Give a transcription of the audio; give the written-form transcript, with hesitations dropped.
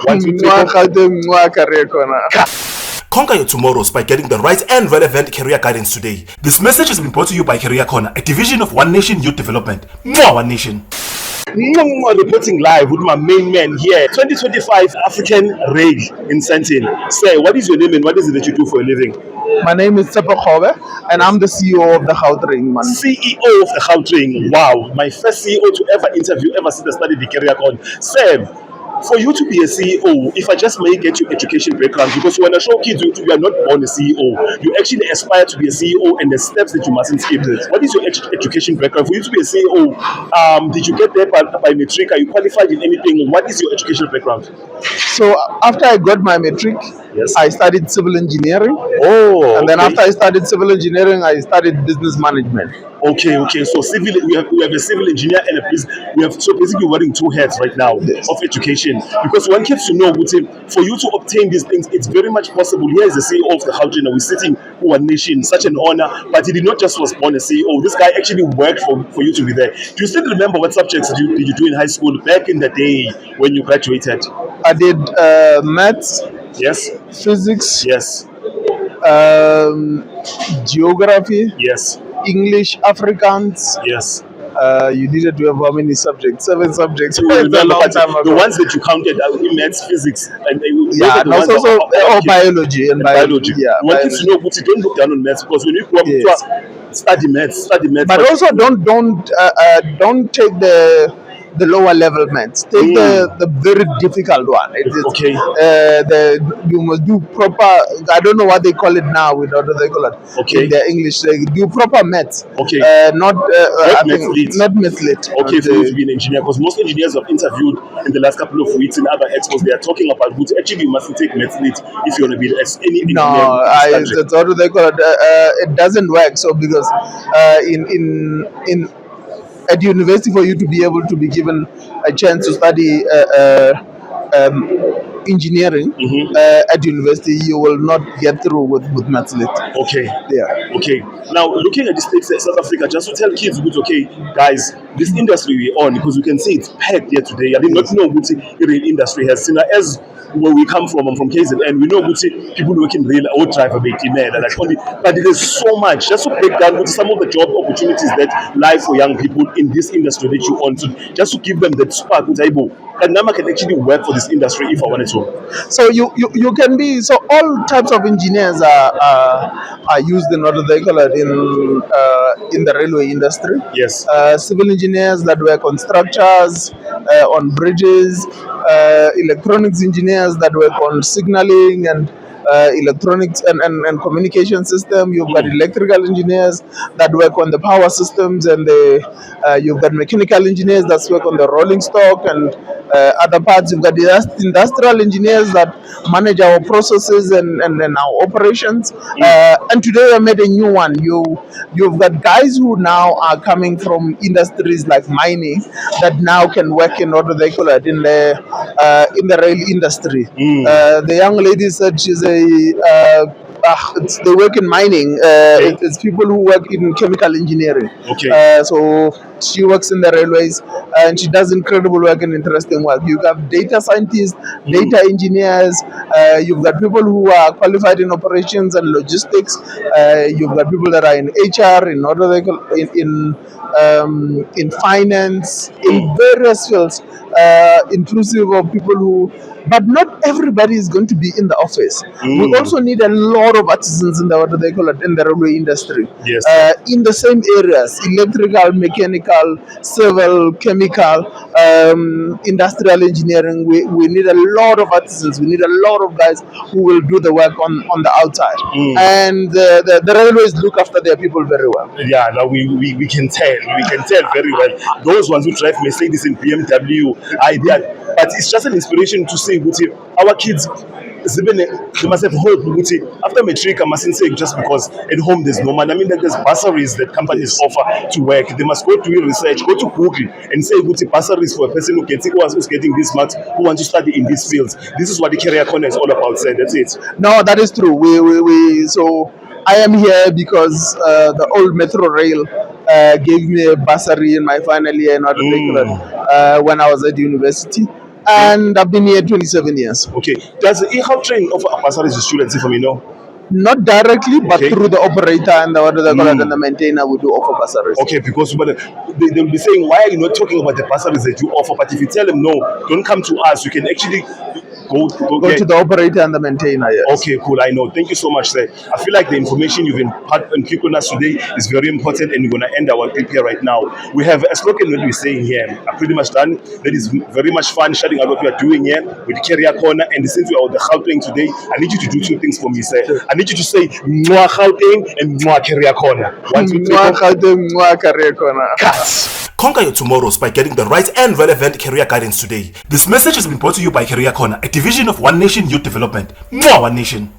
1, 2, 3, go. Conquer your tomorrows by getting the right and relevant career guidance today. This message has been brought to you by Career Corner, a division of One Nation Youth Development. More One Nation. Reporting live with my main man here. 2025 African Rage in Sentin. Say, what is your name and what is it that you do for a living? My name is Tsepo Khobe, and I'm the CEO of the Gautrain, man. CEO of the Gautrain. Wow, my first CEO to ever interview, ever since I studied the Career Corner. Sam, for you to be a CEO, if I just may get your education background, because when I show kids you are not born a CEO, you actually aspire to be a CEO and the steps that you mustn't skip. What is your education background? For you to be a CEO, did you get there by matric? Are you qualified in anything? What is your educational background? So after I got my matric, Yes. I studied civil engineering. Oh, And then okay. after I studied civil engineering, I studied business management. Okay. So civil, we have a civil engineer and a business. So basically wearing two hats right now Yes. of education, because one gets to know, for you to obtain these things, it's very much possible. Here is the CEO of the Gautrain, we're sitting One Nation, such an honor. But he did not just was born a CEO. This guy actually worked for you to be there. Do you still remember what subjects did you do in high school back in the day when you graduated? I did maths, Yes. physics, Yes. geography, Yes. English, Afrikaans. Yes. You needed to have how many subjects? 7 subjects. You It's a remember, long but time the ago. ones that you counted in maths, physics, and those Yeah, are the and ones also that are biology and biology. Yeah, One kids to know, but you don't look down on maths, because when you grow up, Yes. study maths. But also don't take the lower level maths. Take the very difficult one. Okay. You must do proper. I don't know what they call it now. What do they call it? Okay. In their English, they do proper maths. Okay. Not Not maths lit. not maths lit. Okay, for you to be an engineer, because most engineers I've interviewed in the last couple of weeks in other expos, they are talking about, but actually you mustn't take maths lit if you want to be any engineer. No, in this country. that's what do they call it? It doesn't work. So because in at university, for you to be able to be given a chance to study engineering at university, you will not get through with maths lit. Okay. Yeah. Okay. Now, looking at the states of South Africa, just to tell kids, okay, guys, this industry we're on, because we can see it's packed here today. I did not know what the rail industry has seen. As where we come from, I'm from KZN, we know what people working rail or driver like only, but there is so much. Just to break down with some of the job opportunities that lie for young people in this industry that you want to, just to give them that spark, which I and Nama can actually work for this industry if I wanted to. So you can be, so all types of engineers are used in what do they call it in the railway industry. Yes. Civil engineers that work on structures, on bridges, electronics engineers that work on signaling and electronics and communication system. You've got electrical engineers that work on the power systems, and you've got mechanical engineers that work on the rolling stock and other parts. You've got the industrial engineers that manage our processes and our operations. And today I made a new one. You've got guys who now are coming from industries like mining that now can work in what do they call it in the rail industry. The young lady said she's they work in mining. It's people who work in chemical engineering. Okay. So she works in the railways, and she does incredible work and interesting work. You have data scientists, data engineers. You've got people who are qualified in operations and logistics. You've got people that are in HR, in what do they call in finance, in various fields, inclusive of people who. But not everybody is going to be in the office. We also need a lot of artisans in the what do they call it in the railway industry. Yes. In the same areas: electrical, mechanical, civil, chemical, industrial engineering. We need a lot of artisans. We need a lot of guys who will do the work on the outside. And the railways look after their people very well. Yeah, now we can tell. We can tell very well. Those ones who drive Mercedes and BMW, but it's just an inspiration to say, our kids, they must have hope. After matric, I mustn't say just because at home there's no money. I mean, there's bursaries that companies offer to work. They must go do research, go to Google and say, bursaries for a person who's getting this much, who wants to study in these fields. This is what the Career Corner is all about. Say, that's it. No, that is true. So I am here because the old Metro Rail gave me a bursary in my final year in when I was at university. and I've been here 27 years. Okay. Does Gautrain offer bursaries to students, if I may know? Not directly, but Okay. through the operator and the, what do they call it, and the maintainer, we do offer bursaries. Okay, because they'll be saying, why are you not talking about the bursaries that you offer? But if you tell them, no, don't come to us, you can actually go Go to the operator and the maintainer, yes. Okay, cool. I know. Thank you so much, sir. I feel like the information you've given us today is very important, and we're going to end our clip here right now. We have a slogan that we're saying here. I'm pretty much done. That is very much fun, shouting out what we are doing here with Career Corner. And since we are on the Gautrain today, I need you to do two things for me, sir. I need you to say Mwa Gautrain and Mwa Career Corner. 1, 2, 3, 4. Mwa Career Corner. Cut. Conquer your tomorrows by getting the right and relevant career guidance today. This message has been brought to you by Career Corner, a division of One Nation Youth Development. One Nation.